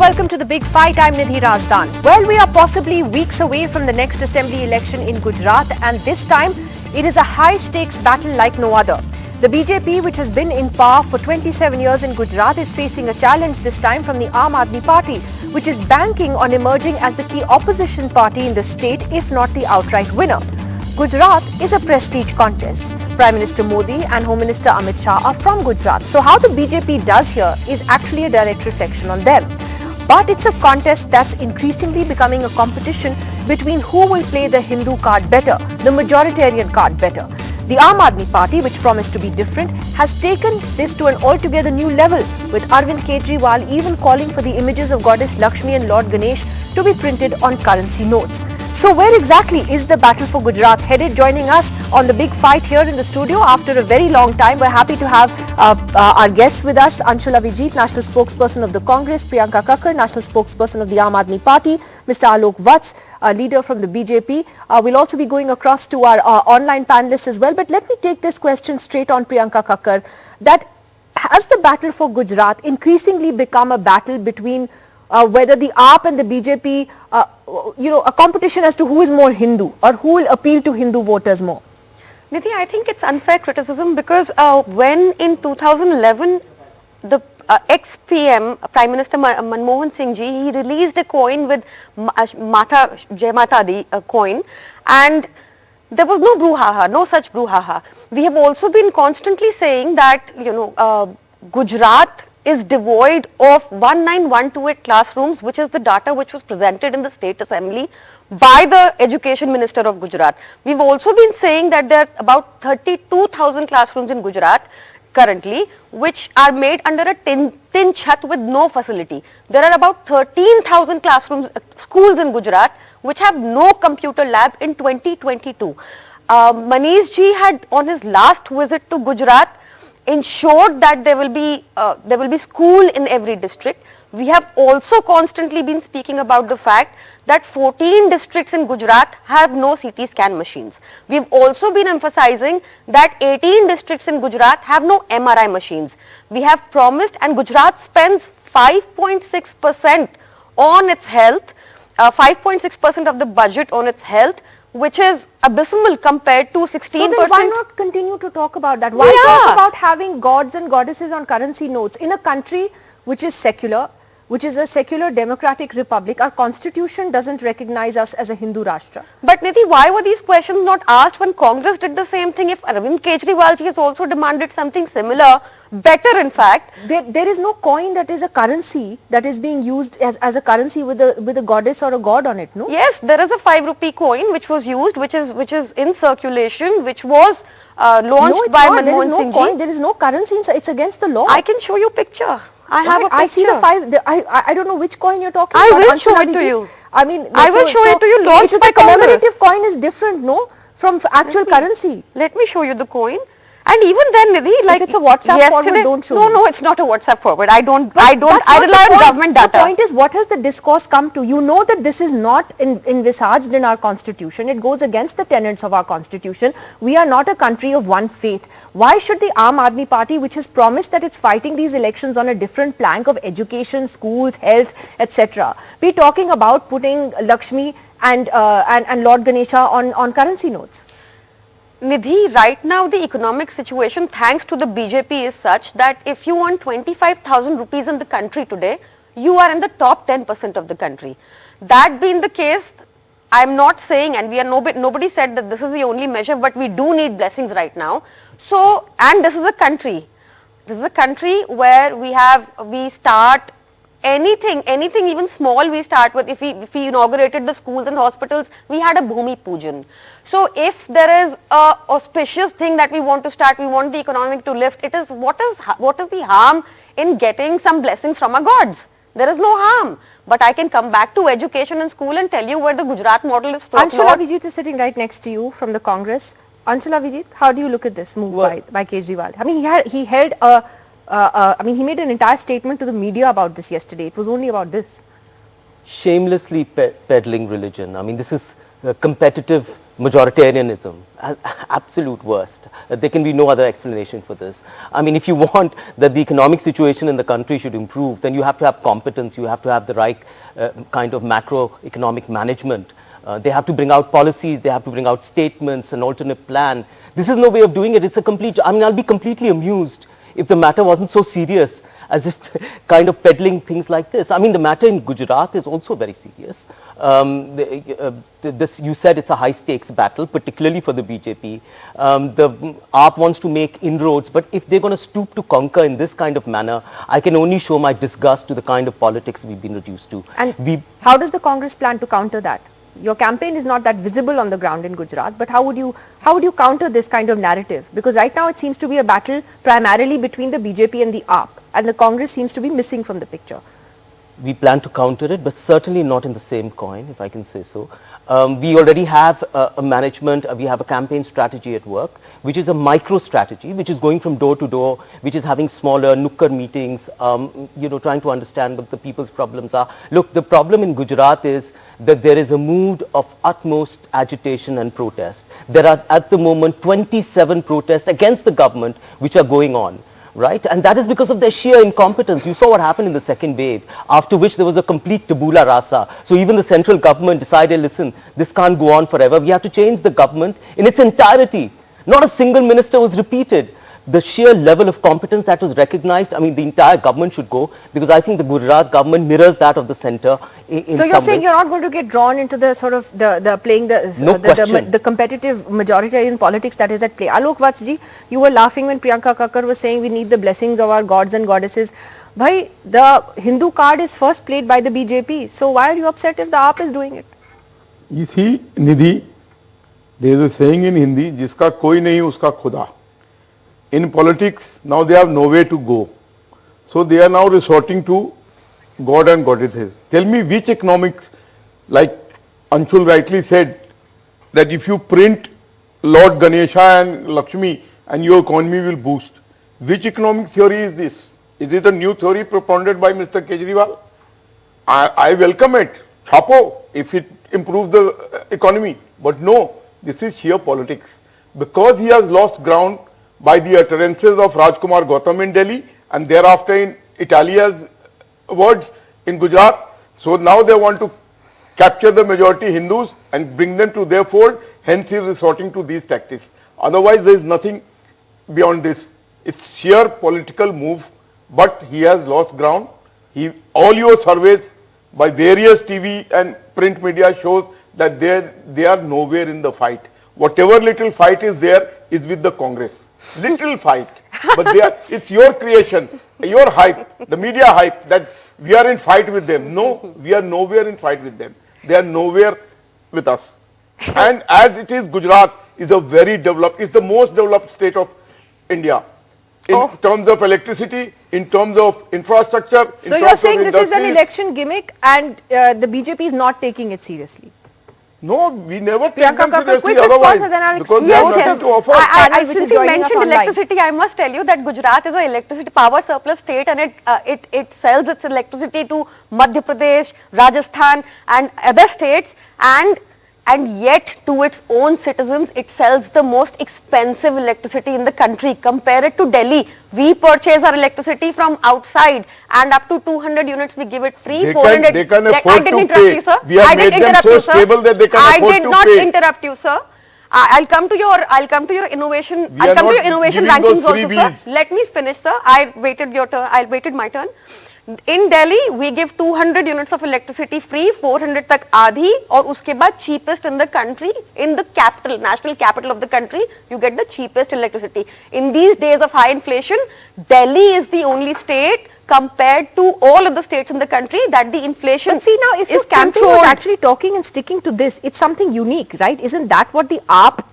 welcome to the big fight. I'm Nidhi Razdan. Well, we are possibly weeks away from the next assembly election in Gujarat, and this time it is a high-stakes battle like no other. The BJP, which has been in power for 27 years in Gujarat, is facing a challenge this time from the AAP Party, which is banking on emerging as the key opposition party in the state, if not the outright winner. Gujarat is a prestige contest. Prime Minister Modi and Home Minister Amit Shah are from Gujarat. So how the BJP does here is actually a direct reflection on them. But it's a contest that's increasingly becoming a competition between who will play the Hindu card better, the majoritarian card better. The Aam Aadmi Party, which promised to be different, has taken this to an altogether new level, with Arvind Kejriwal even calling for the images of Goddess Lakshmi and Lord Ganesh to be printed on currency notes. So where exactly is the battle for Gujarat headed? Joining us on the big fight here in the studio after a very long time, we're happy to have our guests with us. Vijay, National Spokesperson of the Congress; Priyanka Kakkar, National Spokesperson of the Aam Aadmi Party; Mr. Alok Vats, leader from the BJP. We'll also be going across to our online panelists as well. But let me take this question straight on Priyanka Kakkar. That has the battle for Gujarat increasingly become a battle between whether the AAP and the BJP, a competition as to who is more Hindu or who will appeal to Hindu voters more? Nidhi, I think it's unfair criticism because when in 2011 the ex-PM, Prime Minister Manmohan Singh ji, he released a coin with Jai Mata Di coin, and there was no brouhaha, no such brouhaha. We have also been constantly saying that, Gujarat is devoid of 19128 classrooms, which is the data which was presented in the State Assembly by the Education Minister of Gujarat. We've also been saying that there are about 32,000 classrooms in Gujarat currently, which are made under a tin chat with no facility. There are about 13,000 classrooms, schools in Gujarat, which have no computer lab in 2022. Manish ji had, on his last visit to Gujarat, ensured that there will be school in every district. We have also constantly been speaking about the fact that 14 districts in Gujarat have no CT scan machines. We've also been emphasizing that 18 districts in Gujarat have no MRI machines. We have promised, and Gujarat spends 5.6% on its health, 5.6% of the budget on its health, which is abysmal compared to 16%. So then why not continue to talk about that? Why talk about having gods and goddesses on currency notes? In a country which is secular, which is a secular democratic republic, our constitution doesn't recognize us as a Hindu Rashtra. But Nidhi, why were these questions not asked when Congress did the same thing? If Arvind Kejriwal ji has also demanded something similar, better in fact. There is no coin that is a currency that is being used as a currency with a goddess or a god on it, no? Yes, there is a 5 rupee coin which was used, which is in circulation, which was launched by Manmohan Singh ji. There is no currency inside. It's against the law. I can show you a picture. I have a picture. I see the 5. I don't know which coin you're talking about. I will show it to you. I mean, I will show it to you. Launched by the commemorative coin is different, no, from actual currency. Let me show you the coin. And even then, Nidhi, like if it's a WhatsApp forward, don't show me. No, it's not a WhatsApp forward. I rely on government data. The point is, what has the discourse come to? You know that this is not envisaged in our constitution. It goes against the tenets of our constitution. We are not a country of one faith. Why should the Aam Aadmi Party, which has promised that it's fighting these elections on a different plank of education, schools, health, etc., be talking about putting Lakshmi and Lord Ganesha on currency notes? Nidhi, right now the economic situation, thanks to the BJP, is such that if you earn 25,000 rupees in the country today, you are in the top 10% of the country. That being the case, I'm not saying, and nobody said that this is the only measure, but we do need blessings right now. So, and this is a country where we start anything even small we start with. If we inaugurated the schools and hospitals, we had a Bhumi Pujan. So if there is a auspicious thing that we want to start, we want the economic to lift, it is what is the harm in getting some blessings from our gods? There is no harm. But I can come back to education and school and tell you where the Gujarat model is from. Anshala Vijay is sitting right next to you from the Congress. Anshala Vijay, how do you look at this move by Kejriwal? I mean, he made an entire statement to the media about this yesterday. It was only about this. Shamelessly peddling religion. I mean, this is competitive majoritarianism, absolute worst. There can be no other explanation for this. I mean, if you want that the economic situation in the country should improve, then you have to have competence, you have to have the right kind of macroeconomic management. They have to bring out policies, they have to bring out statements, an alternate plan. This is no way of doing it. It's a complete, I mean, I'll be completely amused if the matter wasn't so serious as if kind of peddling things like this. I mean, the matter in Gujarat is also very serious. You said it's a high stakes battle, particularly for the BJP. The AAP wants to make inroads, but if they're going to stoop to conquer in this kind of manner, I can only show my disgust to the kind of politics we've been reduced to. And how does the Congress plan to counter that? Your campaign is not that visible on the ground in Gujarat, but how would you counter this kind of narrative? Because right now it seems to be a battle primarily between the BJP and the AAP, and the Congress seems to be missing from the picture. We plan to counter it, but certainly not in the same coin, if I can say so. We already have a management, we have a campaign strategy at work, which is a micro strategy, which is going from door to door, which is having smaller nukkad meetings, trying to understand what the people's problems are. Look, the problem in Gujarat is that there is a mood of utmost agitation and protest. There are at the moment 27 protests against the government which are going on. Right? And that is because of their sheer incompetence. You saw what happened in the second wave, after which there was a complete tabula rasa. So even the central government decided, listen, this can't go on forever. We have to change the government in its entirety. Not a single minister was repeated. The sheer level of competence that was recognized, I mean, the entire government should go, because I think the Gujarat government mirrors that of the center. So you're saying you're not going to get drawn into the sort of the competitive majoritarian politics that is at play. Alok Vatsji, you were laughing when Priyanka Kakkar was saying we need the blessings of our gods and goddesses. Bhai, the Hindu card is first played by the BJP. So why are you upset if the AAP is doing it? You see, Nidhi, there is a saying in Hindi, jiska koi nahi uska khuda. In politics, now they have nowhere to go. So they are now resorting to God and goddesses. Tell me which economics, like Anshul rightly said, that if you print Lord Ganesha and Lakshmi and your economy will boost. Which economic theory is this? Is it a new theory propounded by Mr. Kejriwal? I welcome it. Chapo, if it improves the economy. But no, this is sheer politics. Because he has lost ground by the utterances of Rajkumar Gautam in Delhi and thereafter in Italia's words in Gujarat. So now they want to capture the majority Hindus and bring them to their fold, hence he is resorting to these tactics. Otherwise there is nothing beyond this. It's sheer political move, but he has lost ground. All your surveys by various TV and print media shows that they are nowhere in the fight. Whatever little fight is there is with the Congress. Little fight, but it's your creation, your hype, the media hype that we are in fight with them. No, we are nowhere in fight with them. They are nowhere with us. And as it is, Gujarat is a very developed, it's the most developed state of India in terms of electricity, in terms of infrastructure. So you're saying this is an election gimmick and the BJP is not taking it seriously? No, we never take Priyanka them Kakkar, seriously quick response otherwise, and then I'll because explain. they have nothing to offer. Since you mentioned electricity, I must tell you that Gujarat is an electricity power surplus state and it sells its electricity to Madhya Pradesh, Rajasthan and other states, and yet to its own citizens it sells the most expensive electricity in the country. Compare it to Delhi. We purchase our electricity from outside and up to 200 units we give it free. 400. They can afford to interrupt pay. you, sir. We have made them so stable that they can afford to pay. I did not interrupt you, sir. I'll come to your innovation. I'll come to your innovation rankings also, sir. Let me finish, sir. I waited my turn. In Delhi, we give 200 units of electricity free, 400 tak aadhi, और उसके बाद cheapest in the country, in the capital, national capital of the country, you get the cheapest electricity. In these days of high inflation, Delhi is the only state compared to all of the states in the country that the inflation is controlled. But see now, if your campaign was actually talking and sticking to this, it's something unique, right? Isn't that what the AAP?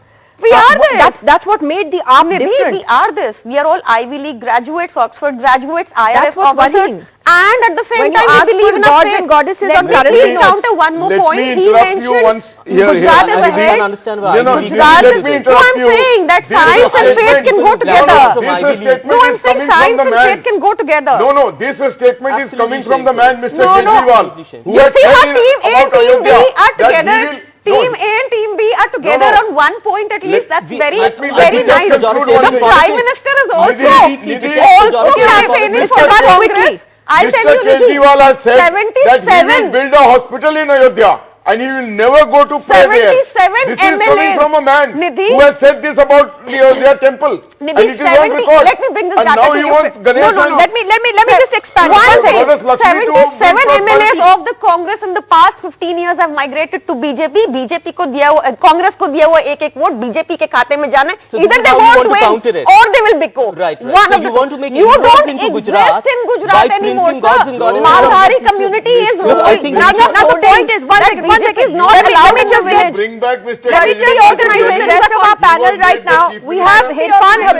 We are this. That's what made the AAP different. We are this. We are all Ivy League graduates, Oxford graduates, That's IRS what's officers. worrying. And at the same When you time, ask we believe for in our gods faith. and goddesses Let on me currency please notes. counter one more Let point. me He interrupt mentioned you once here. Gujarat is I ahead. don't understand why. Gujarat is, let me so I'm interrupt you. saying that This science and statement- faith can go together. This statement No, I'm is saying coming from science the and man. faith can go together. No, this statement is coming from the man, Mr. No, no. Kejriwal, who You has see, said our team, about A team, Ayodhya we are that together. Team A and Team B are together No. on one point at least. That's very let me very just nice. conclude one The thing. Prime Minister is also Nidhi, campaigning for Mr. Congress. I'll tell Mr. you, Nidhi, Kejriwal has said that he 77 will build a hospital in Ayodhya and he will never go to pray there. 77 This is coming MLAs. from a man Nidhi, who has said this about the Ayodhya temple. Nidhi, And it is on 70 record. let me bring this and back now to he you. wants Ganesh. No, let me just expand. One One thing, second. God is lucky to 77 bring MLAs prosperity. of the Congress in the past 15 years have migrated to BJP. BJP को दिया हुआ, Congress को दिया हुआ एक vote BJP के खाते में जाना है. So this Either is they how you won't want to win counter it. or they will bicker. Right. One So of you the- want to make you inroads don't into exist Gujarat in by Gujarat anymore, printing gods and sir. goddesses. Malhari community is No, I think now the point is, one second, BJP is not let allowed me in just the get village. Bring back Mr. Let me Kejriwal. just organize the rest of our panel right now. We have Irfan Habib.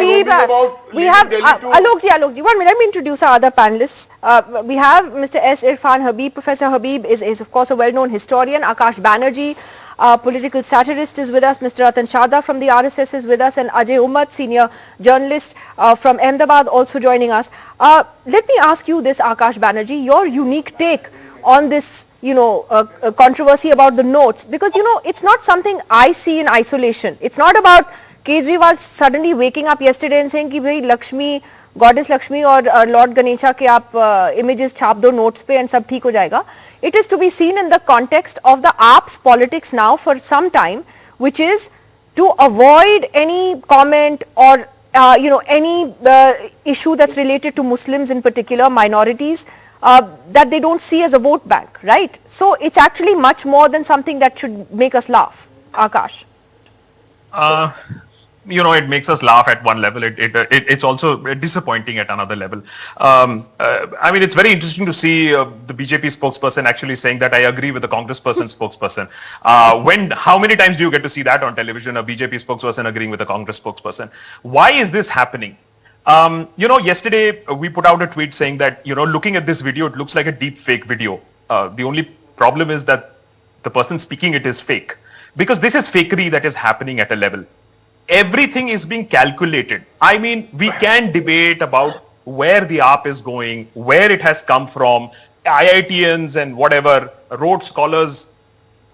We have Alokji. 1 minute. Let me introduce our other panelists. We have Mr. S. Irfan Habib. Professor Habib is of course a well-known historian. Akash Banerjee, political satirist, is with us. Mr. Ratan Shada from the RSS is with us, and Ajay Ummat, senior journalist from Ahmedabad, also joining us. Let me ask you this, Akash Banerjee, your unique take on this, controversy about the notes, because it's not something I see in isolation. It's not about Kejriwal suddenly waking up yesterday and saying कि भाई Lakshmi, Goddess Lakshmi और Lord Ganesha के आप images छाप दो notes पे and सब ठीक हो जाएगा. It is to be seen in the context of the AAP's politics now for some time, which is to avoid any comment or any issue that's related to Muslims in particular, minorities, that they don't see as a vote bank, right? So it's actually much more than something that should make us laugh. Akash. It makes us laugh at one level. It's also disappointing at another level. I mean, it's very interesting to see the BJP spokesperson actually saying that I agree with the Congress person spokesperson. How many times do you get to see that on television, a BJP spokesperson agreeing with a Congress spokesperson? Why is this happening? Yesterday we put out a tweet saying that, looking at this video, it looks like a deep fake video. The only problem is that the person speaking it is fake, because this is fakery that is happening at a level. Everything is being calculated. I mean, we can debate about where the AAP is going, where it has come from, IITians and whatever, Rhodes scholars.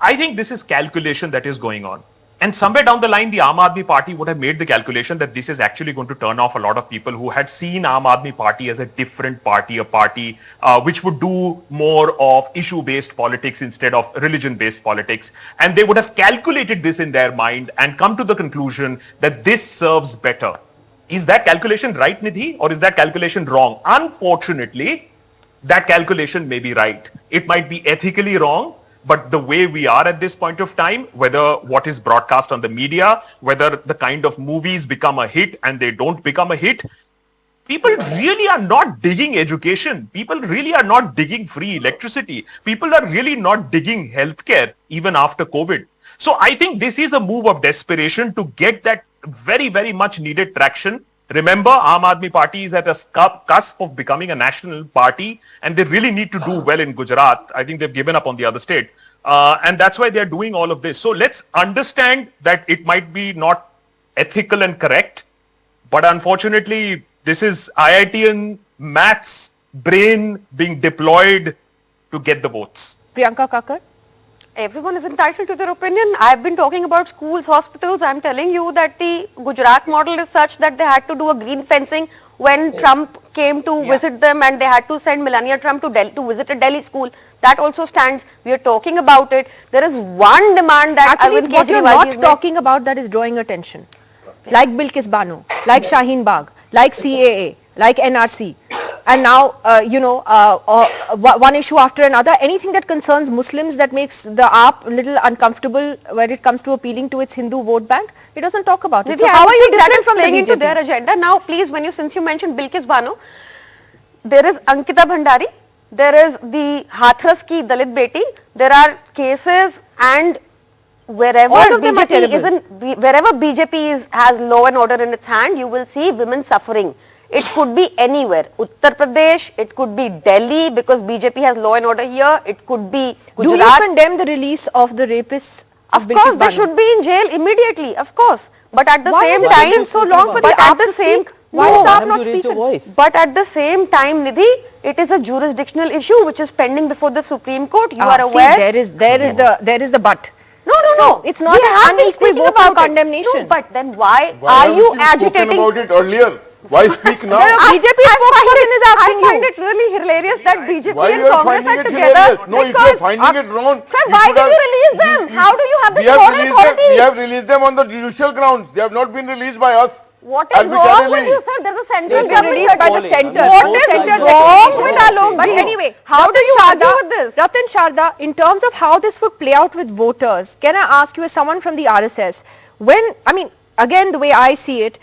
I think this is calculation that is going on. And somewhere down the line, the Aam Aadmi Party would have made the calculation that this is actually going to turn off a lot of people who had seen Aam Aadmi Party as a different party, a party which would do more of issue-based politics instead of religion-based politics. And they would have calculated this in their mind and come to the conclusion that this serves better. Is that calculation right, Nidhi, or is that calculation wrong? Unfortunately, that calculation may be right. It might be ethically wrong, but the way we are at this point of time, whether what is broadcast on the media, whether the kind of movies become a hit and they don't become a hit, people really are not digging education. People really are not digging free electricity. People are really not digging healthcare even after COVID. So I think this is a move of desperation to get that very, very much needed traction. Remember, Aam Aadmi Party is at a cusp of becoming a national party, and they really need to do well in Gujarat. I think they've given up on the other state. And that's why they're doing all of this. So let's understand that it might be not ethical and correct, but unfortunately, this is IITian maths brain being deployed to get the votes. Priyanka Kakar. Everyone is entitled to their opinion. I've been talking about schools, hospitals. I'm telling you that the Gujarat model is such that they had to do a green fencing when Trump came to visit them, and they had to send Melania Trump to Delhi to visit a Delhi school. That also stands. We are talking about it. There is one demand that Actually, it's what you're not talking about that is drawing attention. Like Bilkis Bano, like Shaheen Bagh, like CAA, like NRC. And now, one issue after another, anything that concerns Muslims that makes the AAP a little uncomfortable when it comes to appealing to its Hindu vote bank, it doesn't talk about it. So how are you different from playing into their agenda? Now, please, since you mentioned Bilkis Bano, there is Ankita Bhandari, there is the Hathras ki Dalit Beti, there are cases, and wherever BJP has law and order in its hand, you will see women suffering. It could be anywhere. Uttar Pradesh, it could be Delhi because BJP has law and order here. It could be Gujarat. Do you condemn the release of the rapists? Of course, they should be in jail immediately, of course. But at the same time, time, so long for the AAP to speak? Why is the AAP not speaking? But at the same time, Nidhi, it is a jurisdictional issue which is pending before the Supreme Court. You are aware. See, there is the but. No, No. It's not We an have been unequivocal speaking about it. condemnation. No, but then why Why are you haven't agitating? spoken about it earlier? Why speak now? BJP spokesperson is asking I find you. it really hilarious that BJP Why and you are Congress finding are it together. hilarious? No, if you are finding it wrong, Sir, you why should did have- you release them? How do you have this we have moral released authority? them. We have released them on the judicial grounds. They have not been released by us. What is wrong with you, sir? There's a central They've been government. released by the Polling. center. What The is center wrong secretary. with No. Alok But ji? anyway, How do you argue Sharda, with this? Ratan Sharda, in terms of how this would play out with voters, can I ask you as someone from the RSS, again the way I see it,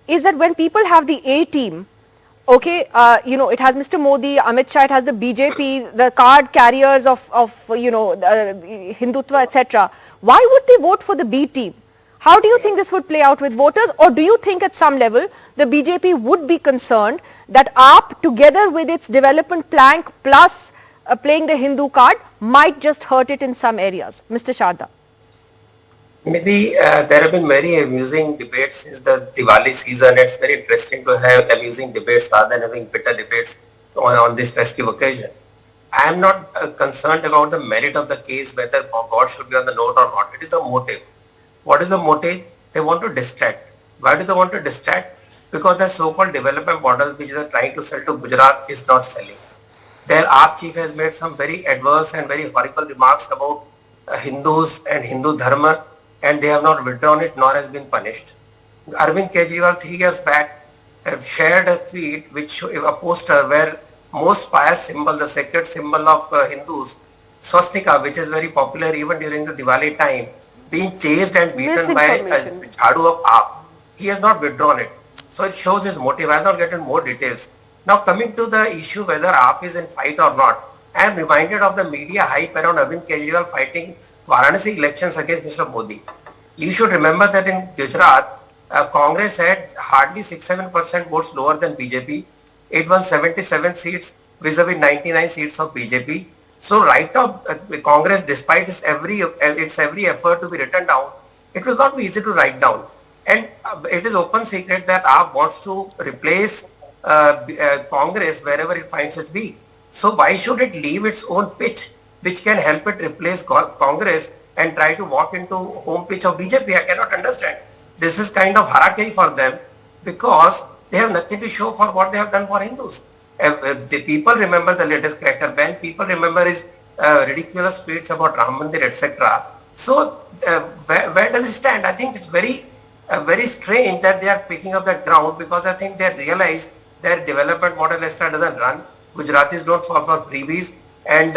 is that when people have the A team, okay, it has Mr. Modi, Amit Shah, it has the BJP, the card carriers of Hindutva, etc. Why would they vote for the B team? How do you think this would play out with voters, or do you think at some level the BJP would be concerned that AAP, together with its development plank plus playing the Hindu card, might just hurt it in some areas? Mr. Sharda. Maybe there have been very amusing debates since the Diwali season. It's very interesting to have amusing debates rather than having bitter debates on this festive occasion. I am not concerned about the merit of the case, whether God should be on the note or not. It is the motive. What is the motive? They want to distract. Why do they want to distract? Because the so-called development model which they are trying to sell to Gujarat is not selling. Their AAP chief has made some very adverse and very horrible remarks about Hindus and Hindu Dharma, and they have not withdrawn it nor has been punished. Arvind Kejriwal 3 years back shared a tweet a poster where most pious symbol, the sacred symbol of Hindus, swastika, which is very popular even during the Diwali time, being chased and beaten by a jhadu of AAP. He has not withdrawn it. So it shows his motive. I will not get into more details. Now coming to the issue whether AAP is in fight or not, I am reminded of the media hype around Arvind Kejriwal fighting Varanasi elections against Mr. Modi. You should remember that in Gujarat, Congress had hardly 6-7% votes lower than BJP. It won 77 seats vis-a-vis 99 seats of BJP. So right now, Congress, despite its every effort to be written down, it will not be easy to write down. And it is open secret that AAP wants to replace Congress wherever it finds it weak. So why should it leave its own pitch, which can help it replace Congress and try to walk into home pitch of BJP? I cannot understand. This is kind of harakiri for them because they have nothing to show for what they have done for Hindus. The people remember the latest cracker ban. People remember his ridiculous tweets about Ram Mandir, etc. So where does it stand? I think it's very strange that they are picking up that ground because I think they realize their development model doesn't run. Gujaratis don't fall for freebies, and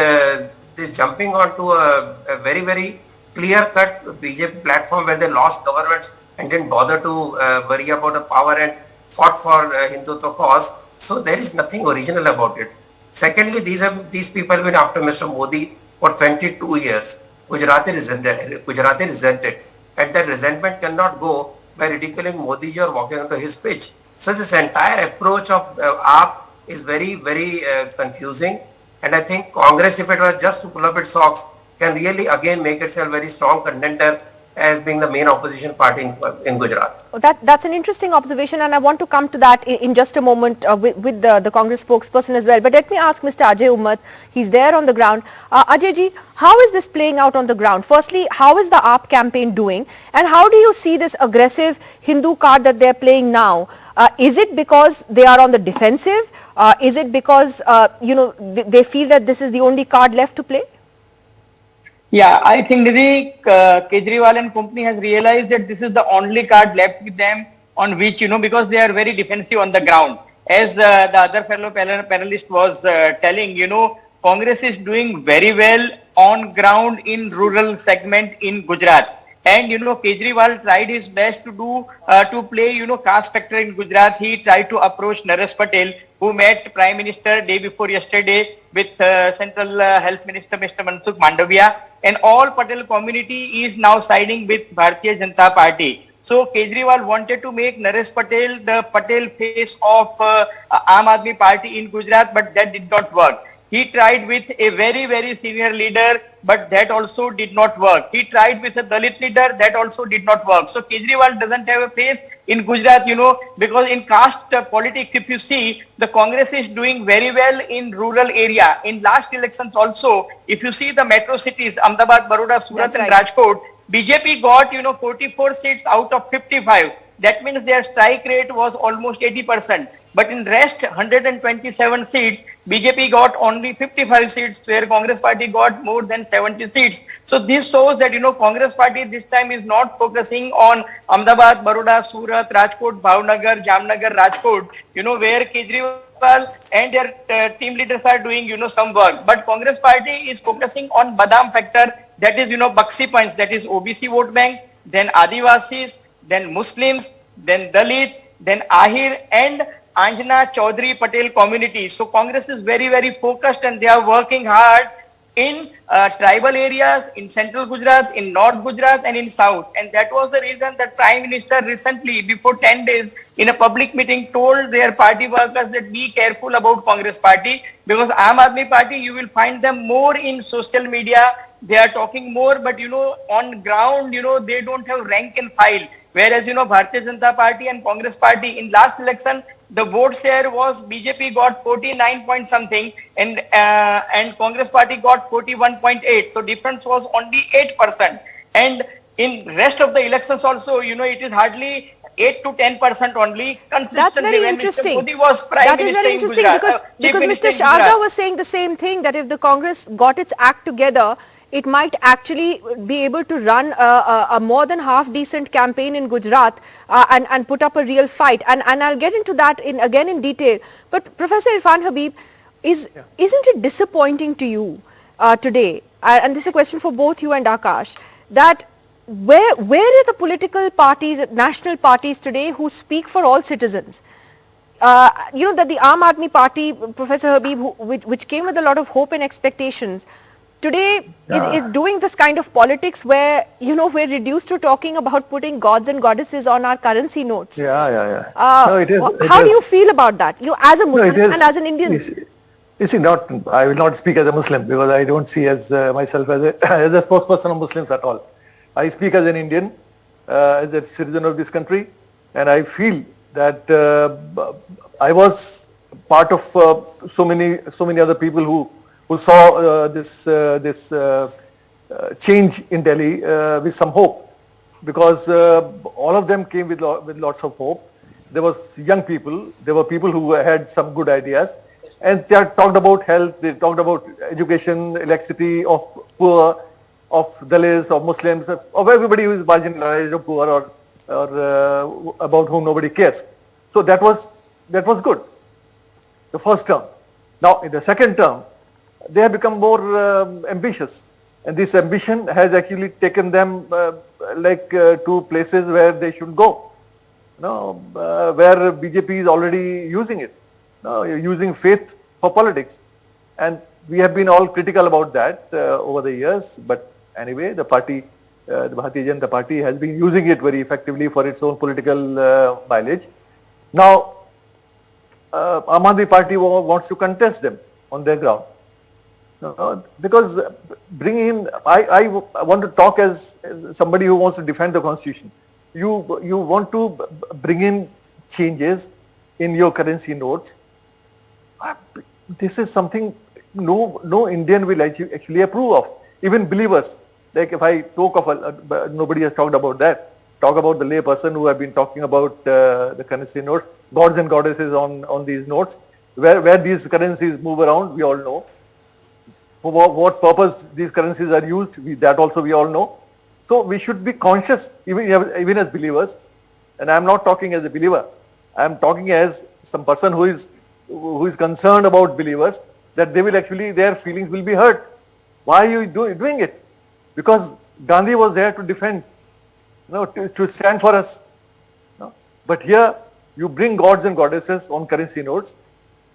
this jumping onto a very, very clear-cut BJP platform where they lost governments and didn't bother to worry about the power and fought for Hindutva cause. So there is nothing original about it. Secondly, these people have been after Mr. Modi for 22 years. Gujarati resented. And that resentment cannot go by ridiculing Modi ji or walking onto his pitch. So this entire approach of AAP is very, very confusing. And I think Congress, if it were just to pull up its socks, can really again make itself a very strong contender as being the main opposition party in Gujarat. That's an interesting observation, and I want to come to that in just a moment with the Congress spokesperson as well. But let me ask Mr. Ajay Ummat, he's there on the ground. Ajay ji, how is this playing out on the ground? Firstly, how is the AAP campaign doing, and how do you see this aggressive Hindu card that they're playing now? Is it because they are on the defensive? Is it because they feel that this is the only card left to play? Yeah, I think the Kejriwal and company has realized that this is the only card left with them on which, because they are very defensive on the ground. As the other fellow panelist was telling, Congress is doing very well on ground in rural segment in Gujarat. And, Kejriwal tried his best to play, caste factor in Gujarat. He tried to approach Naresh Patel, who met Prime Minister day before yesterday with Central Health Minister, Mr. Mansukh Mandavia. And all Patel community is now siding with Bharatiya Janata Party. So Kejriwal wanted to make Naresh Patel the Patel face of Aam Aadmi Party in Gujarat, but that did not work. He tried with a very, very senior leader, but that also did not work. He tried with a Dalit leader, that also did not work. So Kejriwal doesn't have a face in Gujarat, because in caste politics, if you see, the Congress is doing very well in rural area. In last elections also, if you see the metro cities, Ahmedabad, Baroda, Surat and Rajkot, BJP got, 44 seats out of 55. That means their strike rate was almost 80%. But in rest 127 seats, BJP got only 55 seats, where Congress party got more than 70 seats. So this shows that, Congress party this time is not focusing on Ahmedabad, Baroda, Surat, Rajkot, Bhavnagar, Jamnagar, Rajkot, where Kejriwal and their team leaders are doing, some work. But Congress party is focusing on Badam factor, that is, Bakshi points, that is OBC vote bank, then Adivasis, then Muslims, then Dalit, then Ahir and Anjana Chaudhary Patel community. So Congress is very, very focused, and they are working hard in tribal areas, in central Gujarat, in North Gujarat and in South. And that was the reason that Prime Minister recently, before 10 days, in a public meeting told their party workers that be careful about Congress party, because Aam Aadmi party, you will find them more in social media. They are talking more, but on ground, they don't have rank and file. Whereas, Bharatiya Janata Party and Congress Party in last election, the vote share was BJP got 49 point something and Congress Party got 41.8. So difference was only 8%. And in rest of the elections also, it is hardly 8 to 10% only. That's very interesting. Mr. Modi was Prime That is Minister very in interesting Gujarat, because Mr. Sharda was saying the same thing, that if the Congress got its act together, it might actually be able to run a more than half decent campaign in Gujarat and put up a real fight. And I'll get into that again in detail. But Professor Irfan Habib, isn't it disappointing to you today, and this is a question for both you and Akash, that where are the political parties, national parties today who speak for all citizens? That the Aam Aadmi Party, Professor Habib, which came with a lot of hope and expectations, today is doing this kind of politics where, we're reduced to talking about putting gods and goddesses on our currency notes. No, it is. How do you feel about that, as a Muslim and as an Indian? You see, I will not speak as a Muslim because I don't see as myself as a spokesperson of Muslims at all. I speak as an Indian, as a citizen of this country, and I feel that I was part of so many other people who saw this change in Delhi with some hope, because all of them came with lots of hope. There was young people, there were people who had some good ideas, and they talked about health, they talked about education, electricity of poor, of Dalits, of Muslims, of everybody who is marginalized or poor or about whom nobody cares. So that was good, the first term. Now in the second term, they have become more ambitious, and this ambition has actually taken them to places where they should go. Where BJP is already using it, using faith for politics, and we have been all critical about that over the years. But anyway, the party, the Bharatiya Janata Party, has been using it very effectively for its own political mileage. Now, Aam Aadmi Party wants to contest them on their ground. Because I want to talk as somebody who wants to defend the constitution. You want to bring in changes in your currency notes. This is something no Indian will actually approve of. Even believers, like if I talk of nobody has talked about that. Talk about the lay person who have been talking about the currency notes, gods and goddesses on these notes, where these currencies move around, we all know. For what purpose these currencies are used, that also we all know. So we should be conscious, even as believers. And I am not talking as a believer. I am talking as some person who is concerned about believers, that they will actually, their feelings will be hurt. Why are you doing it? Because Gandhi was there to defend, to stand for us. But here you bring gods and goddesses on currency notes.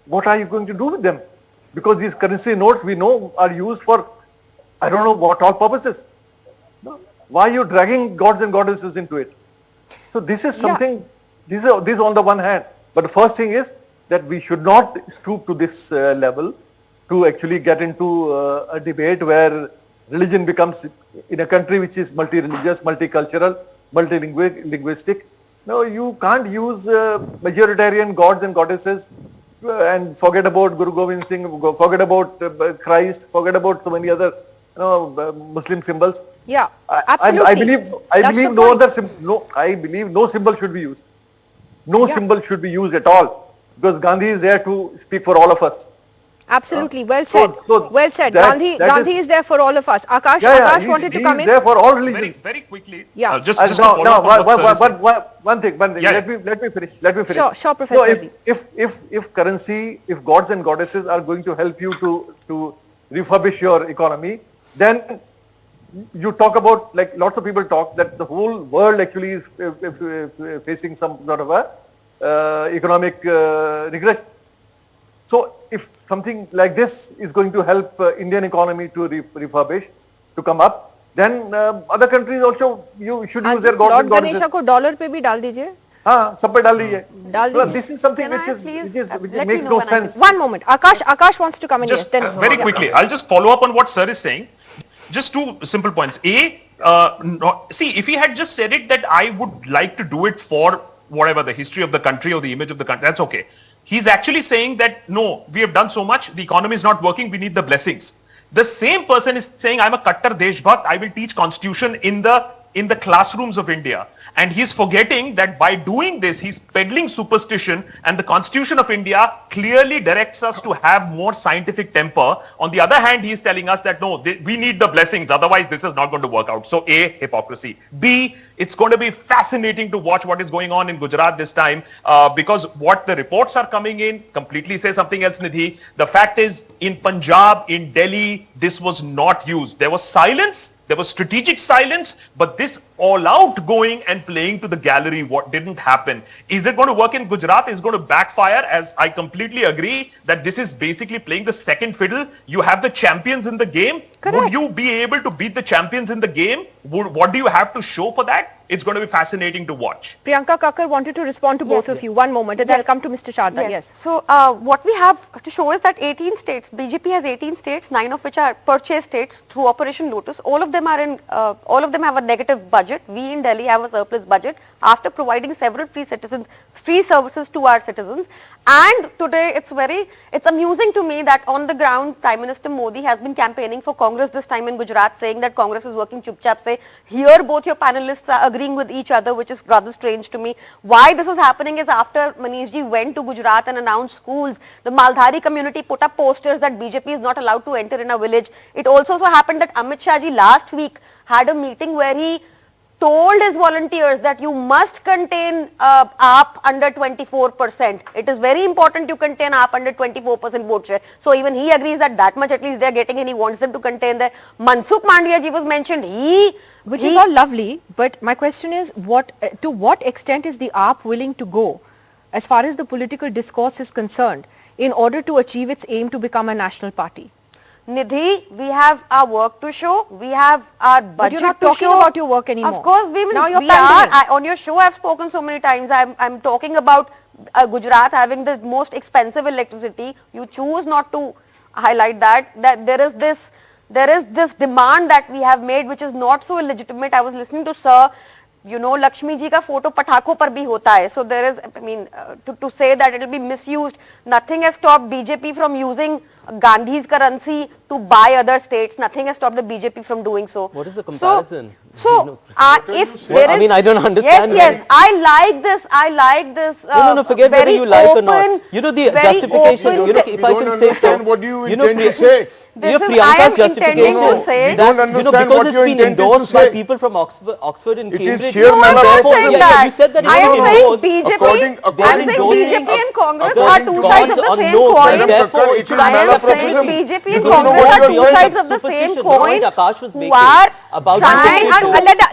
What are you going to do with them? Because these currency notes we know are used for, I don't know what all purposes. Why are you dragging gods and goddesses into it? So this is something, this on the one hand. But the first thing is that we should not stoop to this level to actually get into a debate where religion becomes, in a country which is multi-religious, multicultural, multilinguistic. No, you can't use majoritarian gods and goddesses and forget about Guru Gobind Singh, forget about Christ, forget about so many other Muslim symbols. Yeah, I absolutely. believe That's the no point. other I believe no symbol should be used. No Yeah. symbol should be used at all, because Gandhi is there to speak for all of us. Absolutely, well said. Well said. that Gandhi is there for all of us. Akash, Yeah, Akash he's, wanted to he's come in. there for all Very, religions. very quickly. Yeah. Just And to follow up on what sir is saying. one thing. Yeah, Let me finish. Let me finish. Sure, Professor. If currency, if gods and goddesses are going to help you to refurbish your economy, then you talk about, like lots of people talk, that the whole world actually is facing some sort of a economic regression. So if something like this is going to help Indian economy to refurbish, to come up, then other countries also you should use their gods Lord and goddesses. Ganesha को dollar पे भी डाल दीजिए. हाँ, सब पे डाल दीजिए. डाल Well, दीजिए. this is something Can which I is please, which let me makes know no when I sense. One moment. Akash wants to come in. Just yes. Then very quickly, I'll just follow up on what sir is saying. Just two simple points. See, if he had just said it that I would like to do it for whatever the history of the country or the image of the country, that's okay. He's actually saying that, no, we have done so much, the economy is not working, we need the blessings. The same person is saying, I'm a Kattar Deshbhakt, I will teach constitution in the classrooms of India. And he's forgetting that by doing this, he's peddling superstition, and the Constitution of India clearly directs us to have more scientific temper. On the other hand, he's telling us that no, we need the blessings, otherwise this is not going to work out. So A, hypocrisy. B, it's going to be fascinating to watch what is going on in Gujarat this time, because what the reports are coming in completely say something else, Nidhi. The fact is, in Punjab, in Delhi, this was not used. There was silence. There was strategic silence, but this all out going and playing to the gallery, what didn't happen. Is it going to work in Gujarat? Is going to backfire, as I completely agree that this is basically playing the second fiddle. You have the champions in the game. Correct. Would you be able to beat the champions in the game? What do you have to show for that? It's going to be fascinating to watch. Priyanka Kakkar wanted to respond to both of you. One moment, and then I'll come to Mr. Sharda. Yes. So what we have to show is that 18 states, BJP has 18 states, 9 of which are purchase states through Operation Lotus. All of them have a negative budget. We in Delhi have a surplus budget after providing several free services to our citizens. And today it's amusing to me that on the ground, Prime Minister Modi has been campaigning for Congress this time in Gujarat, saying that Congress is working chup-chap. Say, here both your panelists are agreeing with each other, which is rather strange to me. Why this is happening is after Manishji went to Gujarat and announced schools, the Maldhari community put up posters that BJP is not allowed to enter in a village. It also so happened that Amit Shah ji last week had a meeting where he told his volunteers that you must contain AAP under 24%. It is very important you contain AAP under 24% vote share. So even he agrees that much at least they are getting, and he wants them to contain there. Mansukh Mandaviya ji was mentioned. Which is all lovely, but my question is, to what extent is the AAP willing to go, as far as the political discourse is concerned, in order to achieve its aim to become a national party? Nidhi, we have our work to show. We have our budget But you're not to talking show. about your work anymore. Of course, we Now you're are. pandering. On your show, I've spoken so many times. I'm talking about Gujarat having the most expensive electricity. You choose not to highlight that there is this demand that we have made, which is not so illegitimate. I was listening to Sir. You know, Lakshmi ji ka photo pathako par bhi hota hai. So there is, to say that it will be misused, nothing has stopped BJP from using Gandhi's currency to buy other states. Nothing has stopped the BJP from doing so. What is the comparison? If there is, I don't understand. Yes, I like this. No, forget whether you like or not. You know, the justification, if I can say so. What do you intend to say? Priyanka's justification say that, because it's been endorsed by people from Oxford and Cambridge. It is sheer I'm not saying that. You said that I am saying endorsed. BJP and Congress are two sides of the same coin. Therefore, it should I am saying BJP and Congress are two sides of the same coin who are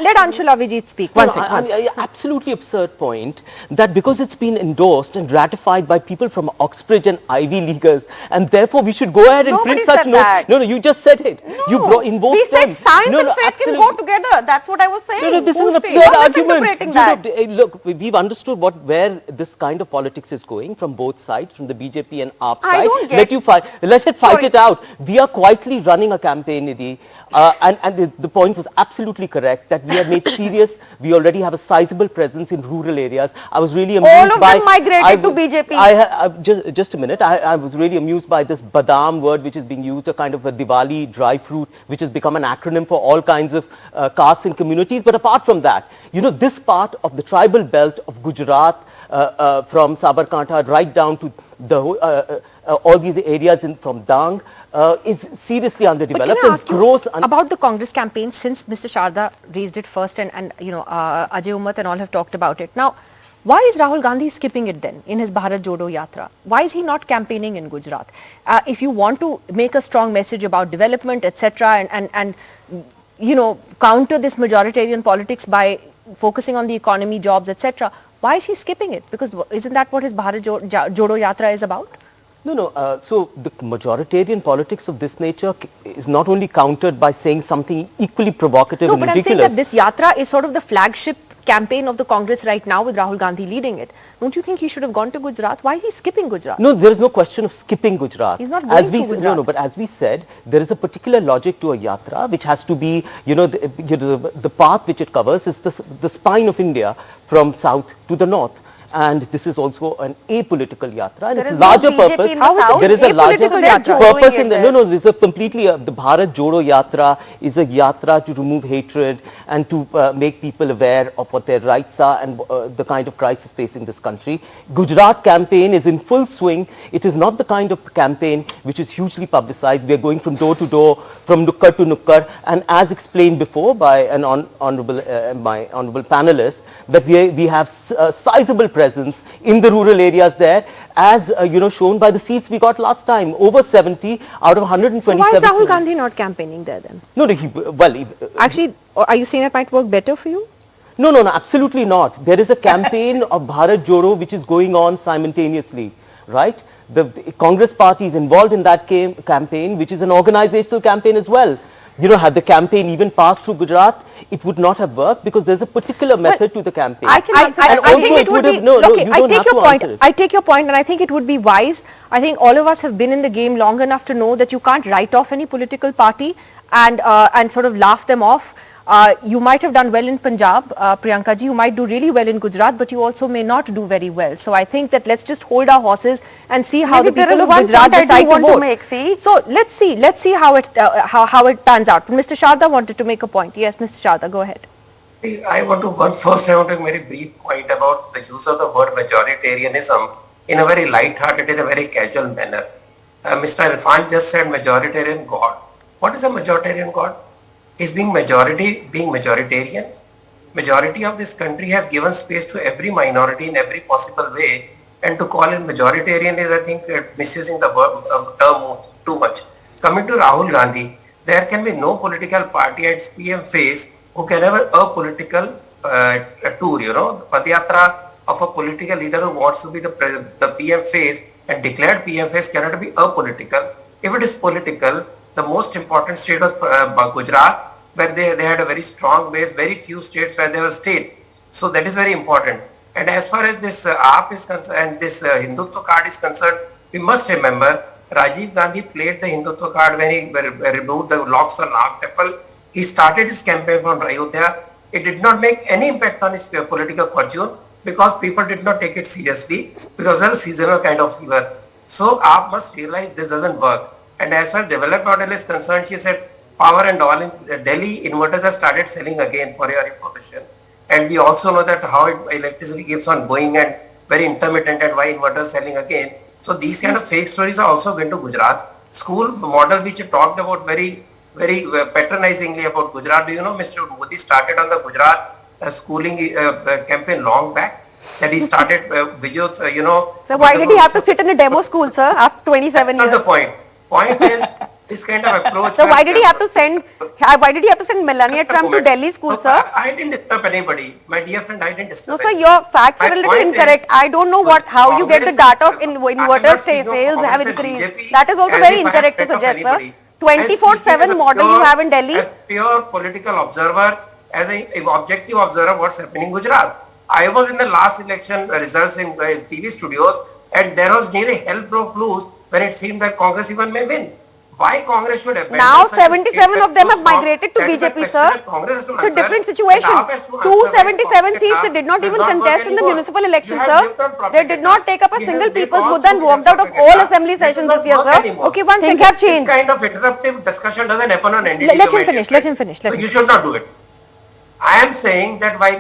Let Anshula Vijay speak. One second. Absolutely absurd point that because it's been endorsed and ratified by people from Oxbridge and Ivy Leaguers, and therefore we should go ahead and Nobody print such said notes. that. No, you just said it. No, You invoked we said them. science and faith can go together. That's what I was saying. No, this is Who's an faith? absurd You're argument. misinterpreting that. Look, we've understood where this kind of politics is going from both sides, from the BJP and AAP I side. don't get- Let it fight it out. We are quietly running a campaign, Nidhi, and the point point was absolutely correct that we have made serious, we already have a sizable presence in rural areas. I was really amused All of by... them migrated to BJP. Just a minute, I was really amused by this badam word which is being used, a kind of a Diwali dry fruit, which has become an acronym for all kinds of castes and communities. But apart from that, you know, this part of the tribal belt of Gujarat, from Sabarkantha right down to the all these areas from Dang, is seriously underdeveloped. But can I ask you and about the Congress campaign, since Mr. Sharda raised it first and you know, Ajay Ummat and all have talked about it. Now, why is Rahul Gandhi skipping it then in his Bharat Jodo Yatra? Why is he not campaigning in Gujarat? If you want to make a strong message about development, etc., and you know, counter this majoritarian politics by focusing on the economy, jobs, etc., why is he skipping it? Because isn't that what his Bharat Jodo Yatra is about? No. So the majoritarian politics of this nature is not only countered by saying something equally provocative and ridiculous. No, but I'm saying that this yatra is sort of the flagship campaign of the Congress right now with Rahul Gandhi leading it. Don't you think he should have gone to Gujarat? Why is he skipping Gujarat? No, there is no question of skipping Gujarat. He's not going to Gujarat. No, but as we said, there is a particular logic to a yatra which has to be, you know, the path which it covers is the spine of India from south to the north. And this is also an apolitical yatra, and it's a larger purpose. There is a larger purpose in the, no, this is a completely, the Bharat Jodo Yatra is a yatra to remove hatred and to make people aware of what their rights are and the kind of crisis facing this country. Gujarat campaign is in full swing. It is not the kind of campaign which is hugely publicized. We are going from door to door, from nukkar to nukkar, and as explained before by an my honorable panelist, that we have sizable presence in the rural areas there, as you know, shown by the seats we got last time, over 70 out of 127. So why is Rahul Gandhi not campaigning there then? No, actually, are you saying that might work better for you? No, absolutely not. There is a campaign of Bharat Jodo which is going on simultaneously, right? The Congress party is involved in that campaign, which is an organizational campaign as well. You know, had the campaign even passed through Gujarat, it would not have worked because there's a particular method to the campaign. I think it would be, I take your point and I think it would be wise. I think all of us have been in the game long enough to know that you can't write off any political party and sort of laugh them off. You might have done well in Punjab, Priyanka ji, you might do really well in Gujarat, but you also may not do very well. So I think that let's just hold our horses and see how the people of Gujarat decide to vote. So let's see how it pans out. Mr. Sharda wanted to make a point. Yes, Mr. Sharda, go ahead. I want to make a very brief point about the use of the word majoritarianism in a very light-hearted, in a very casual manner. Mr. Irfan just said majoritarian God. What is a majoritarian God? Is being majoritarian? Majority of this country has given space to every minority in every possible way, and to call it majoritarian is, I think, misusing the term too much. Coming to Rahul Gandhi, there can be no political party at its PM phase who can have a political tour, you know, the Padayatra of a political leader who wants to be the PM phase and declared PM phase cannot be apolitical. If it is political, the most important state was Gujarat, where they had a very strong base, very few states where they were state. So that is very important. And as far as this AAP is concerned and this Hindutva card is concerned, we must remember Rajiv Gandhi played the Hindutva card when he removed the locks on Lal Temple. He started his campaign from Ayodhya. It did not make any impact on his political fortune because people did not take it seriously because of a seasonal kind of fever. So AAP must realize this doesn't work. And as far as developed model is concerned, she said power and all in Delhi inverters have started selling again, for your information. And we also know that how electricity keeps on going and very intermittent and why inverters selling again. So these kind of fake stories are also going to Gujarat. School model which you talked about very patronizingly about Gujarat. Do you know Mr. Modi started on the Gujarat schooling campaign long back? That he started Vijay, you know. So why did he have to sit in a demo school, sir, after 27 years? That's not the point. Point is this kind of approach. So why did he have to send Melania Trump to Delhi school, sir? I didn't disturb anybody. My dear friend, I didn't disturb. No, sir, your facts are a little incorrect. I don't know how you get the data of inverter sales have increased. That is also very incorrect to suggest, sir. 24/7 model you have in Delhi. As pure political observer, as an objective observer, what's happening in Gujarat. I was in the last election results in TV studios, and there was nearly hell broke loose when it seemed that Congress even may win. why Congress should abandon Now such a 77 statement of them to have stop? migrated to That is a BJP, question sir. that Congress has to It's a answer, different and situation. AAP has to answer. 277 seats they did not That even does not work contest in the anymore. municipal You elections, have sir. lived on They propaganda. did not take up a You single have lived people's all vote through and your walked out of propaganda. all assembly That does sessions not this year, work sir. anymore. Okay, one Things second. have changed. This kind of interruptive discussion doesn't happen on NDTV. Let him finish, let him finish, let So him you finish. should not do it. I am saying that while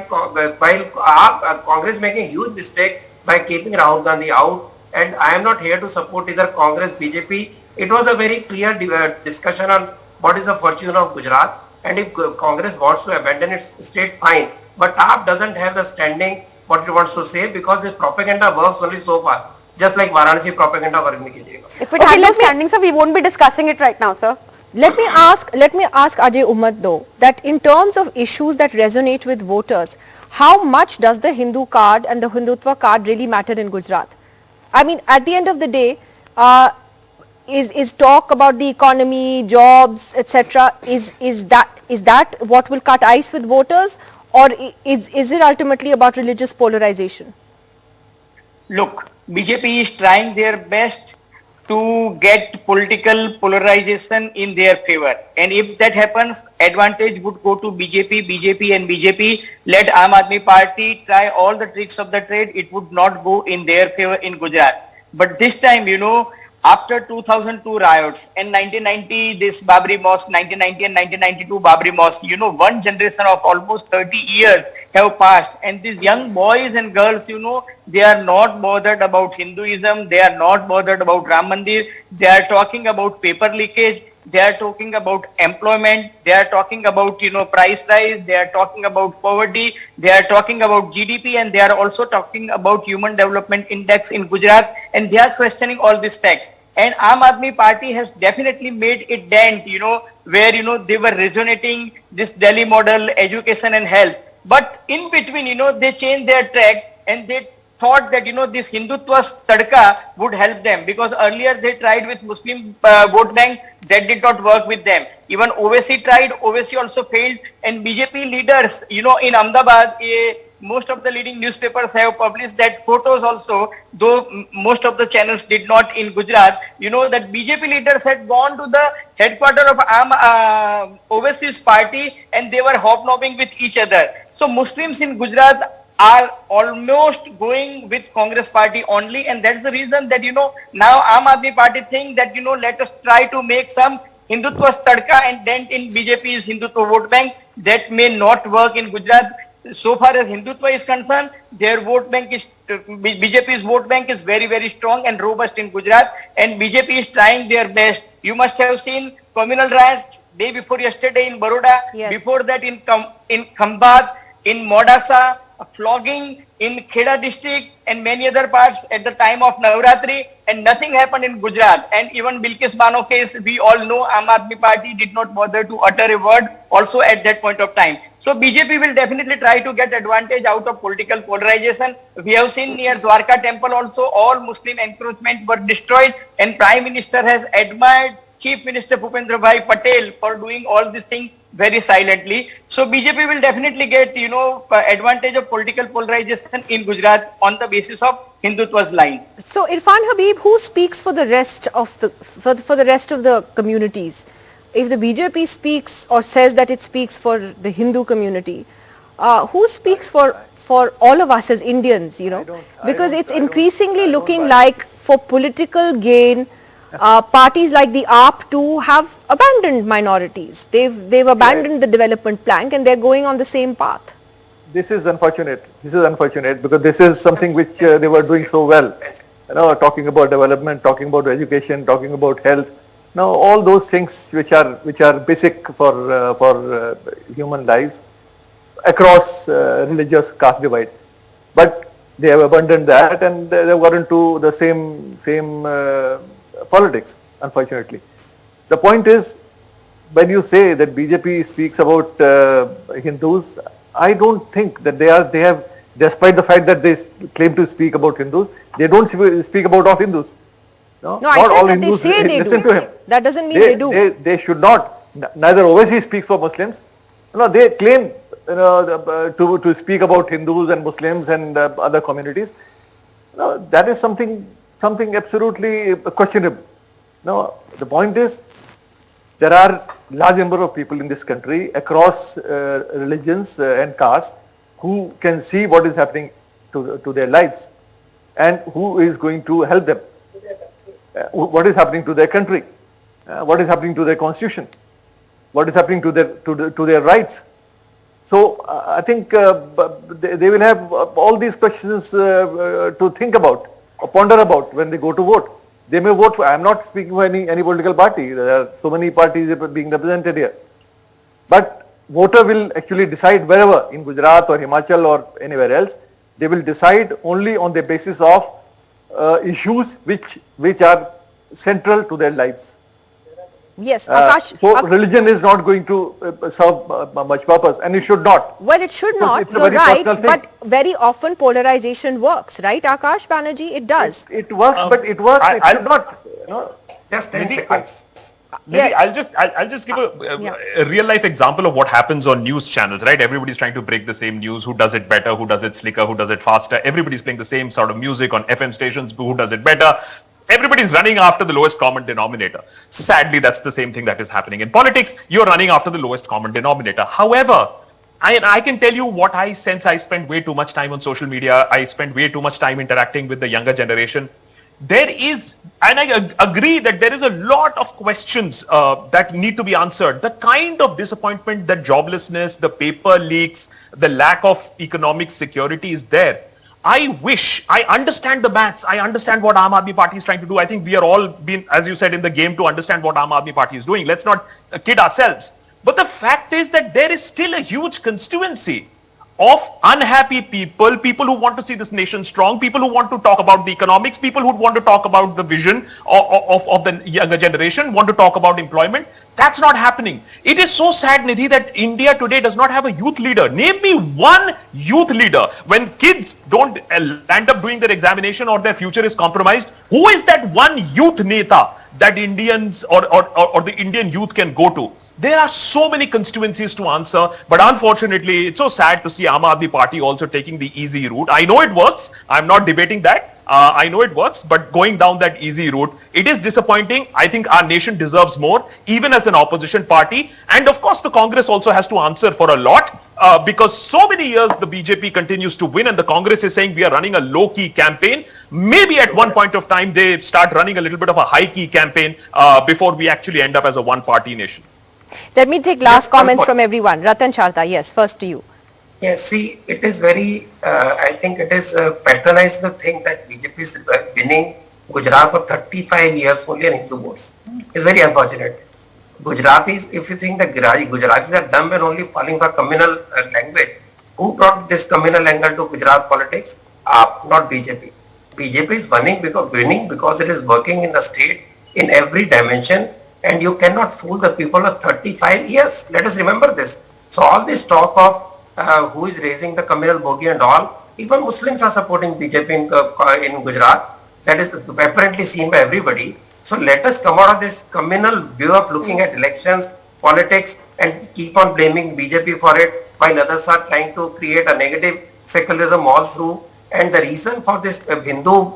Congress is making a huge mistake by keeping Rahul Gandhi out, and I am not here to support either Congress, BJP. It was a very clear discussion on what is the fortune of Gujarat, and if Congress wants to abandon its state, fine. But AAP doesn't have the standing what it wants to say because the propaganda works only so far, just like Varanasi propaganda of Arvind Kejriwal. If it had no standing, sir, we won't be discussing it right now, sir. Let me ask Ajay Ummat though, that in terms of issues that resonate with voters, how much does the Hindu card and the Hindutva card really matter in Gujarat? I mean, at the end of the day, is talk about the economy, jobs, etc. Is that what will cut ice with voters, or is it ultimately about religious polarization? Look, BJP is trying their best to get political polarization in their favor, and if that happens, advantage would go to BJP. Let Aam Aadmi Party try all the tricks of the trade, it would not go in their favor in Gujarat. But this time, after 2002 riots and 1990 this Babri Mosque, 1990 and 1992 Babri Mosque, one generation of almost 30 years have passed, and these young boys and girls, they are not bothered about Hinduism, they are not bothered about Ram Mandir, they are talking about paper leakage, they are talking about employment, they are talking about, price rise, they are talking about poverty, they are talking about GDP, and they are also talking about Human Development Index in Gujarat, and they are questioning all these facts. And Aam Aadmi Party has definitely made a dent, where, they were resonating this Delhi model, education and health. But in between, they changed their track and they thought that, this Hindutva tadka would help them, because earlier they tried with Muslim vote bank, that did not work with them. Even OVC tried, OVC also failed, and BJP leaders, in Ahmedabad, most of the leading newspapers have published that photos also, though most of the channels did not in Gujarat, that BJP leaders had gone to the headquarters of OVC's party and they were hobnobbing with each other. So Muslims in Gujarat are almost going with Congress party only, and that's the reason that, now Aam Aadmi Party think that, let us try to make some Hindutva tadka and dent in BJP's Hindutva vote bank. That may not work in Gujarat. So far as Hindutva is concerned, their vote bank is, BJP's vote bank is very, very strong and robust in Gujarat, and BJP is trying their best. You must have seen communal riots day before yesterday in Baroda, Yes. Before that in Khambhat, in Modasa, flogging in Kheda district and many other parts at the time of Navratri, and nothing happened in Gujarat. And even Bilkis Bano case, we all know Aam Aadmi Party did not bother to utter a word also at that point of time. So BJP will definitely try to get advantage out of political polarization. We have seen near Dwarka temple also, all Muslim encroachment were destroyed, and Prime Minister has admired Chief Minister Bhupendra Bhai Patel for doing all these things very silently. So BJP will definitely get, advantage of political polarization in Gujarat on the basis of Hindutva's line. So Irfan Habib, who speaks for the rest of the for the rest of the communities? If the BJP speaks or says that it speaks for the Hindu community, who speaks for all of us as Indians? Because it's increasingly looking like for political gain, parties like the AAP too have abandoned minorities. They've abandoned the development plank and they're going on the same path. This is unfortunate. This is unfortunate because this is something which they were doing so well. Talking about development, talking about education, talking about health. Now all those things which are basic for human lives across religious caste divide, but they have abandoned that and they've got into the same politics, unfortunately. The point is, when you say that BJP speaks about Hindus, I don't think that they have, despite the fact that they claim to speak about Hindus, they don't speak about all Hindus. No, I said that Hindus they say they listen do. To him. That doesn't mean they do. They should not. Neither OVC speaks for Muslims. They claim to speak about Hindus and Muslims and other communities. That is something absolutely questionable. The point is, there are large number of people in this country across religions and castes who can see what is happening to their lives and who is going to help them. What is happening to their country? What is happening to their constitution? What is happening to their rights? So I think they will have all these questions to think about or ponder about when they go to vote. They may vote for, I am not speaking for any political party, there are so many parties being represented here. But voter will actually decide wherever, in Gujarat or Himachal or anywhere else, they will decide only on the basis of issues which are central to their lives. Yes, Akash. So religion is not going to serve much purpose, and it should not. Well, it should not, It's a you're very right, personal thing. but very often polarization works, right, Akash Banerjee? It does. It works, but it works, it should not. Just 10 seconds. Maybe Yeah. I'll just give a real life example of what happens on news channels, right? Everybody's trying to break the same news. Who does it better? Who does it slicker? Who does it faster? Everybody's playing the same sort of music on FM stations. Who does it better? Everybody's running after the lowest common denominator. Sadly, that's the same thing that is happening in politics. You're running after the lowest common denominator. However, I can tell you what I sense. I spend way too much time on social media. I spend way too much time interacting with the younger generation. There is, and I agree that there is a lot of questions that need to be answered. The kind of disappointment, the joblessness, the paper leaks, the lack of economic security is there. I understand the maths. I understand what Aam Aadmi Party is trying to do. I think we are all been, as you said, in the game to understand what Aam Aadmi Party is doing. Let's not kid ourselves. But the fact is that there is still a huge constituency of unhappy people, people who want to see this nation strong, people who want to talk about the economics, people who want to talk about the vision of the younger generation, want to talk about employment. That's not happening. It is so sad, Nidhi, that India today does not have a youth leader. Name me one youth leader. When kids don't end up doing their examination or their future is compromised, who is that one youth neta that Indians or the Indian youth can go to? There are so many constituencies to answer, but unfortunately, it's so sad to see Aam Aadmi Party also taking the easy route. I know it works. I'm not debating that. I know it works, but going down that easy route, it is disappointing. I think our nation deserves more, even as an opposition party. And of course, the Congress also has to answer for a lot, because so many years the BJP continues to win and the Congress is saying we are running a low-key campaign. Maybe at one point of time, they start running a little bit of a high-key campaign before we actually end up as a one-party nation. Let me take last comments from everyone. Ratan Sharda, yes, first to you. Yes, see, it is very, I think it is patronized to think that BJP is winning Gujarat for 35 years only on Hindu votes. It's very unfortunate. Gujaratis, if you think that Gujaratis are dumb and only falling for communal language, who brought this communal angle to Gujarat politics? Not BJP. BJP is winning because it is working in the state in every dimension, and you cannot fool the people of 35 years. Let us remember this. So all this talk of who is raising the communal bogey and all, even Muslims are supporting BJP in Gujarat. That is apparently seen by everybody. So let us come out of this communal view of looking at elections, politics, and keep on blaming BJP for it, while others are trying to create a negative secularism all through. And the reason for this Hindu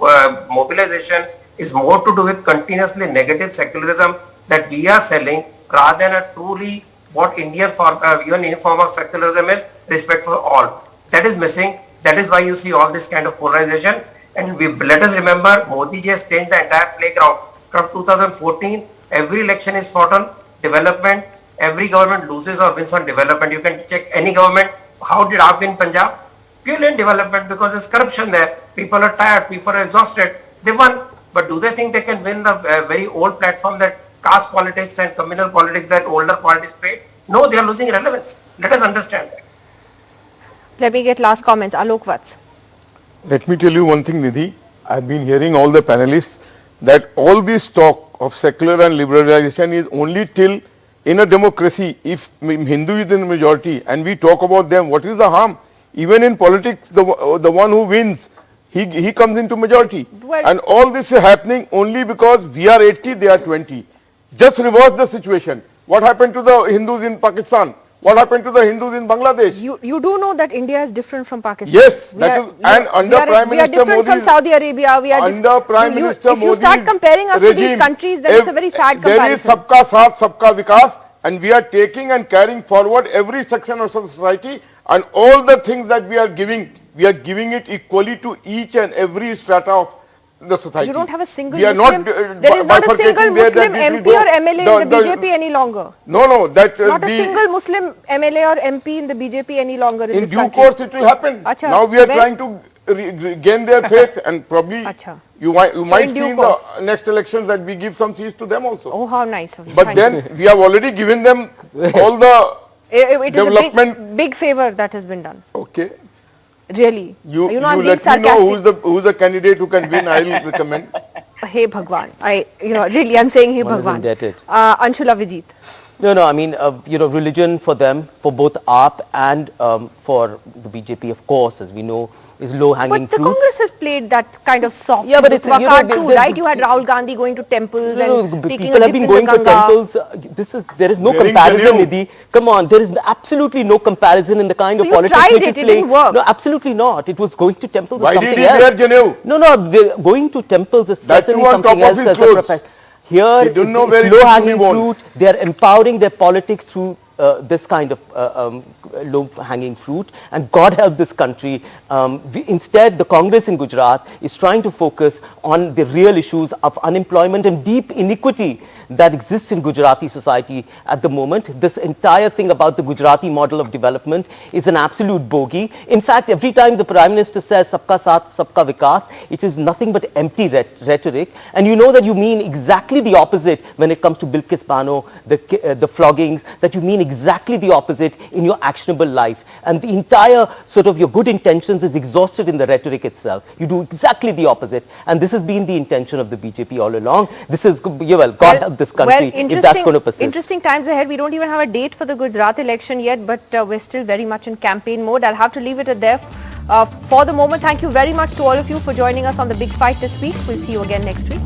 mobilization is more to do with continuously negative secularism that we are selling, rather than a truly what Indian form of secularism is, respect for all. That is missing. That is why you see all this kind of polarization. And let us remember, Modi ji has changed the entire playground. From 2014, every election is fought on development. Every government loses or wins on development. You can check any government. How did AAP win Punjab? Purely in development, because there's corruption there. People are tired. People are exhausted. They won. But do they think they can win the very old platform that caste politics and communal politics that older parties played? No, they are losing relevance. Let us understand that. Let me get last comments. Alok Vats. Let me tell you one thing, Nidhi. I've been hearing all the panelists that all this talk of secular and liberalization is only till in a democracy. If Hindu is in the majority and we talk about them, what is the harm? Even in politics, the one who wins, he comes into majority. Well, and all this is happening only because we are 80, they are 20. Just reverse the situation. What happened to the Hindus in Pakistan? What happened to the Hindus in Bangladesh? You do know that India is different from Pakistan. Yes, We are- and under Prime we are Minister different from Modi's- Saudi Arabia. We are Under Prime Minister If you start Modi's comparing us to these regime, countries, then it's a very sad There is comparison. Sabka Saath, Sabka Vikas, and we are taking and carrying forward every section of society, and all the things that we are giving it equally to each and every strata of the society. You don't have a single We are Muslim. not, There is not a bifurcating single there that Muslim we will MP go- or MLA in the BJP any longer. No, that Not a single Muslim MLA or MP in the BJP any longer in in this due country. course it will happen. Acha, Now we are when- trying to gain their faith, and probably Acha. you might in see due in course. the next elections that we give some seats to them also. Oh, how nice of you. But Thank then you. we have already given them all the It is a development. big favor that has been done. Okay. Really. You Are you not being let me know sarcastic? who's the candidate who can win. I will recommend. Hey Bhagwan. Really, I'm saying hey One is Bhagwan. indebted. Anshula Vijit. No, I mean, religion for them, for both AAP and for the BJP, of course, as we know, is low-hanging But the fruit. Congress has played that kind of soft Yeah, but it's, card they- too, they- right? You had Rahul Gandhi going to temples and taking people a have dip been in going the to Ganga. temples. There is no Wearing comparison, Jaleeu. Nidhi. Come on, there is absolutely no comparison in the kind So of you politics tried which it, is it playing. didn't work. No, absolutely not. It was going to temples. Why is did something he wear else. Jaleeu? No, going to temples is That certainly too on something top of else his as a clothes. profession. Here, He don't know where it's it is to be low-hanging worn. fruit. They are empowering their politics through this kind of low-hanging fruit, and God help this country. Instead, the Congress in Gujarat is trying to focus on the real issues of unemployment and deep iniquity that exists in Gujarati society at the moment. This entire thing about the Gujarati model of development is an absolute bogey. In fact, every time the Prime Minister says Sabka Saath, Sabka Vikas, it is nothing but empty rhetoric. And you know that you mean exactly the opposite when it comes to Bilkis Bano, the floggings, that you mean exactly the opposite in your actionable life. And the entire sort of your good intentions is exhausted in the rhetoric itself. You do exactly the opposite. And this has been the intention of the BJP all along. This is, God help this country if that's going to persist. Interesting times ahead. We don't even have a date for the Gujarat election yet, but we're still very much in campaign mode. I'll have to leave it at there for the moment. Thank you very much to all of you for joining us on The Big Fight this week. We'll see you again next week.